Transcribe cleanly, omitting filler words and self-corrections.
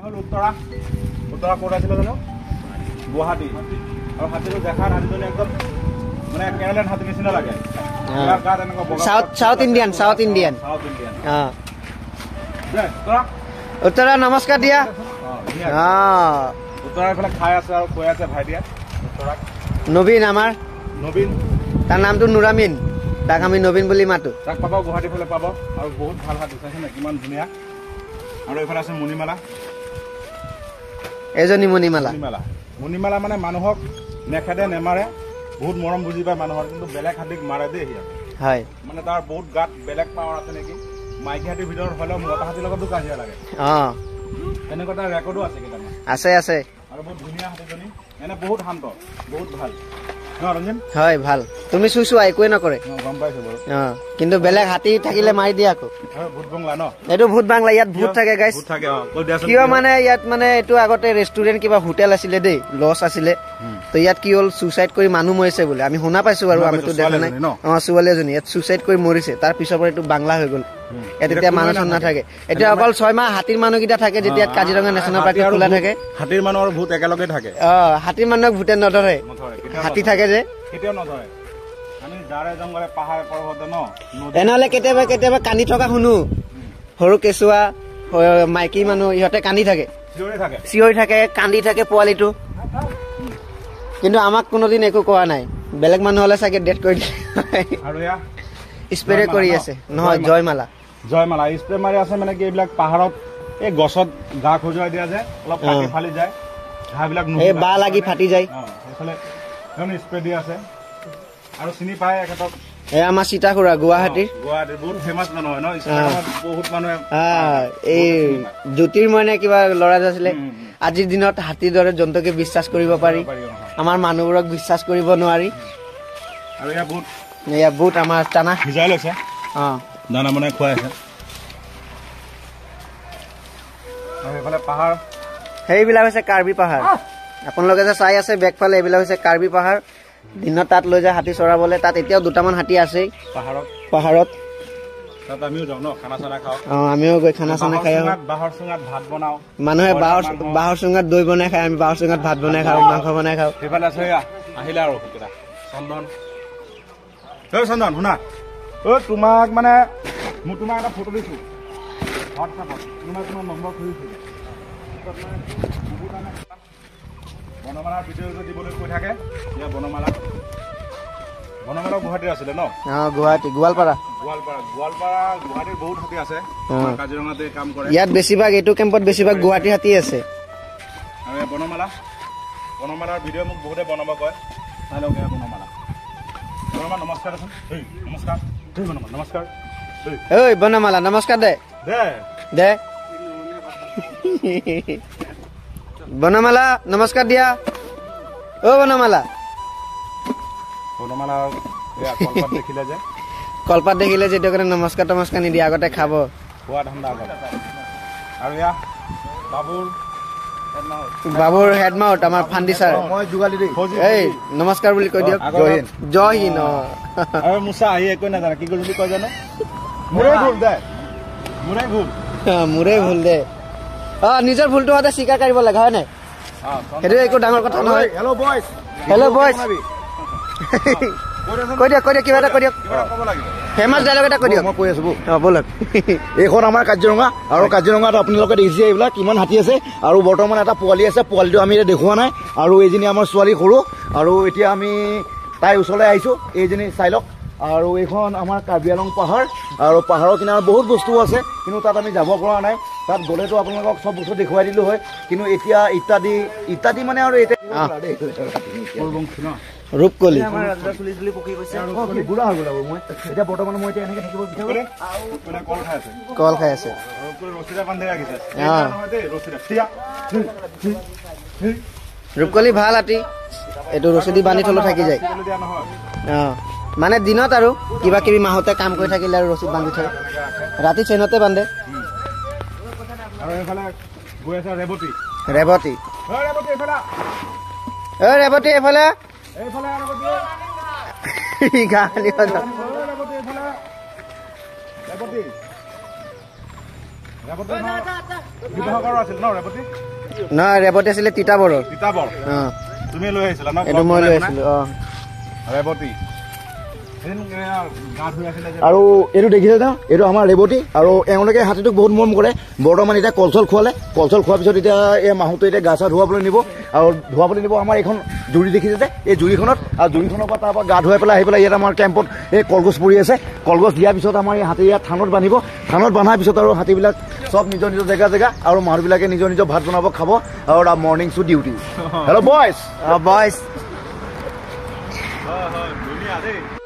হ'ল উত্তৰা ক'ত আছিলে জানো গুৱাহাটী আৰু হাতীটো দেখাত হাতীজনী একদম মানে কেৰেলাৰ হাতী নিচিনা লাগে সাউথ ইণ্ডিয়ান উত্তৰা নমস্কাৰ দিয়া উত্তৰা এইফালে খাই আছে আৰু কৈ আছে ভাইটিয়ে উত্তৰাক নবীন আমাৰ নবীন তাৰ নামটো নুৰামিন তাক আমি নবীন বুলি মাতো তাক পাব গুৱাহাটী ফালে পাব আৰু বহুত ভাল হাতী চাইছে নে কিমান ধুনীয়া আৰু এইফালে আছে মণিমালা এজনী মণিমালা মণিমালা মানে মানুহক নেখেদে নেমাৰে বহুত মৰম বুজি পায় মানুহৰ কিন্তু বেলেগ হাতীক মাৰে দেই সিহঁতে হয় মানে তাৰ বহুত গাত বেলেগ পাৱাৰ আছে নেকি মাইকী হাতীৰ ভিতৰত হ'লেও মতা হাতীৰ লগতো কাজিয়া লাগে তেনেকুৱা তাৰ ৰেকৰ্ডো আছে কেইটামান আছে আৰু বহুত ধুনীয়া হাতীজনী এনে বহুত শান্ত বহুত ভাল ৰঞ্জন হয় ভাল তুমি চুইছোৱা একোৱে নকৰে গম পাইছো বাৰু কিন্তু বেলেগ হাতী থাকিলে মাৰি দিয়া আকৌ ভূত বাংলা ন এইটো ভূত বাংলা ইয়াত ভূত থাকে গাইছ কিয় মানে ইয়াত মানে এইটো আগতে ৰেষ্টুৰেণ্ট কিবা হোটেল আছিলে দেই লজ আছিলে তো ইয়াত কি হ'ল চুইচাইড কৰি মানুহ মৰিছে বোলে আমি শুনা পাইছো বাৰু আমিতো দেখা নাই ছোৱালী এজনী ইয়াত চুইচাইড কৰি মৰিছে তাৰ পিছৰ পৰা এইটো বাংলা হৈ গ'ল ইয়াত এতিয়া মানুহ চানুহ নাথাকে এতিয়া অকল 6 মাহ হাতীৰ মানুহকেইটা থাকে যেতিয়া কাজিৰঙা নেশ্যনেল পাৰ্ক খোলা থাকে হাতীৰ মানুহৰ ভূত একেলগে থাকে হাতীৰ মানুহক ভূতে নধৰে হাতী থাকে যে কেতিয়াও নধৰে আমি জাৰে জংগলে পাহাৰ পৰ্বত ন এনেহ'লে কেতিয়াবা কান্দি থকা শুনো সৰু কেঁচুৱা মাইকী মানুহ ইহঁতে কান্দি থাকে চিঞৰি থাকে কান্দি থাকে পোৱালিটো কিন্তু আমাক কোনোদিন একো কোৱা নাই বেলেগ মানুহ হ'লে চাগে ডেথ কৰি দিয়ে আৰু এয়া স্প্ৰে কৰি আছে নহয় জয়মালা স্প্ৰে মাৰি আছে মানে কি এইবিলাক পাহাৰত এই গছত গা খজুৱাই দিয়া যায় অলপ ফাটি ফালি যায় ঘাঁহবিলাক এই বাঁহ লাগি ফাটি যায় সেইফালে স্প্ৰে দি আছে আৰু চিনি পায় এখেতক এই আমাৰ সীতাকুৰা গুৱাহাটীৰ বহুত ফেমাছ মানুহ হয় ন বহুত মানুহে এই জ্যোতিৰ্ময় নে কিবা ল'ৰা আছিলে আজিৰ দিনত হাতীৰ দৰে জন্তুকে বিশ্বাস কৰিব পাৰি আমাৰ মানুহবোৰক বিশ্বাস কৰিব নোৱাৰি আৰু এয়া বুট আমাৰ চানা ভিজাই লৈছে দানা বনাই খুৱাই আছে আৰু এইফালে পাহাৰ সেইবিলাক হৈছে কাৰ্বি পাহাৰ আপোনালোকে যে চাই আছে বেকফালে এইবিলাক হৈছে কাৰ্বি পাহাৰ দিনত তাত লৈ যায় হাতী চৰাবলৈ তাত এতিয়াও দুটামান হাতী আছেই পাহাৰত তাত আমিও যাওঁ ন খানা চানা খাওঁ আমিও গৈ খানা চানা খাই বাঁহৰ চুঙাত ভাত বনাওঁ মানুহে বাঁহৰ চুঙাত দৈ বনাই খায় আমি বাঁহৰ চুঙাত ভাত বনাই খাওঁ মাংস বনাই খাওঁ সেইফালে আছে আহিলে আৰু চন্দন চন্দন শুনা তোমাক মানে মই তোমাক এটা ফটো দিছো হোৱাটছএপত তোমাৰ নম্বৰ খুজিছো বনমালাৰ ভিডিঅ' দিবলৈ কৈ থাকে বনমালা গুৱাহাটীৰ আছিলে ন গুৱাহাটী গোৱালপাৰা গুৱাহাটীৰ বহুত হাতী আছে কাজিৰঙাতে কাম কৰে ইয়াত বেছিভাগ এইটো কেম্পত বেছিভাগ গুৱাহাটী হাতী আছে আৰু বনমালাৰ ভিডিঅ' মোক বহুতে বনাব কয় চাই লওক বনমালা নমস্কাৰ নমস্কাৰ ঐ বনমালা নমস্কাৰ দে বনমালা নমস্কাৰ দিয়া বনমালা কলপাত দেখিলে যে এইটো কাৰণে নমস্কাৰ নিদিয়ে আগতে খাব খোৱা ঠাণ্ডা আৰু এয়া বাবুৰ হেডমাউট আমাৰ ফান্দি ছাৰ এই নমস্কাৰ বুলি কৈ দিয়ক জয় হিন্দ মুচা আহি একো নাজানে কি বুলি কয় জানো মোৰে ভুল দে নিজৰ ভুলটো হতে স্বীকাৰ কৰিব লাগে হয় নাই সেইটো একো ডাঙৰ কথা নহয় হেল্ল' বয়জ কৈ দিয়ক কিবা এটা কৈ দিয়ক ফেমাছ ডাইলগ এটা কৈ দিয়ক মই কৈ আছো বলক এইখন আমাৰ কাজিৰঙা আৰু কাজিৰঙাত আপোনালোকে দেখিছে এইবিলাক কিমান হাতী আছে আৰু বৰ্তমান এটা পোৱালি আছে পোৱালিটো আমি এতিয়া দেখুওৱা নাই আৰু এইজনী আমাৰ ছোৱালী সৰু আৰু এতিয়া আমি তাইৰ ওচৰলৈ আহিছো এইজনী চাই লওক আৰু এইখন আমাৰ কাৰ্বি আংলং পাহাৰ আৰু পাহাৰৰ কিনাৰত বহুত বস্তু আছে কিন্তু তাত আমি যাব পৰা নাই তাত গ'লেতো আপোনালোকক চব বস্তু দেখুৱাই দিলো হয় কিন্তু এতিয়া ইত্যাদি মানে আৰু এতিয়া ৰূপকলি বৰ্তমান মই এতিয়া এনেকে থাকিব বিচাৰো কল খাই আছে ৰূপকলি ভাল হাতী এইটো ৰছী বান্ধি থলে থাকি যায় মানে দিনত আৰু কিবা কিবি মাহতে কাম কৰি থাকিলে আৰু ৰছীত বান্ধি থয় ৰাতি চেইনতে বান্ধে ৰেৱতী এইফালে নহয় ৰেৱতী আছিলে তিতাবৰৰ তুমি লৈ আহিছিলা ন এইটো মই লৈ আছিলো ৰেৱতী আৰু এইটো দেখিছে ন এইটো আমাৰ ৰেৱতী আৰু এওঁলোকে হাতীটোক বহুত মৰম কৰে বৰ্তমান এতিয়া কলচল খোৱালে কলচল খোৱাৰ পিছত এতিয়া এই মাহটো এতিয়া গা চা ধুৱাবলৈ নিব আৰু ধুৱাবলৈ নিব আমাৰ এইখন জুৰি দেখিছে যে এই জুৰিখনত আৰু জুৰিখনৰ পৰা তাৰ পৰা গা ধুৱাই পেলাই আহি পেলাই ইয়াত আমাৰ কেম্পত এই কলগছ পৰি আছে কলগছ দিয়াৰ পিছত আমাৰ এই হাতী ইয়াত থানত বান্ধিব থানত বন্ধাৰ পিছত আৰু হাতীবিলাক চব নিজৰ নিজৰ জেগা আৰু মানুহবিলাকে নিজৰ নিজৰ ভাত বনাব খাব আৰু মৰ্ণিং শ্বু ডিউটি হেল্ল' বয়জ বয়জ ধুনীয়া দেই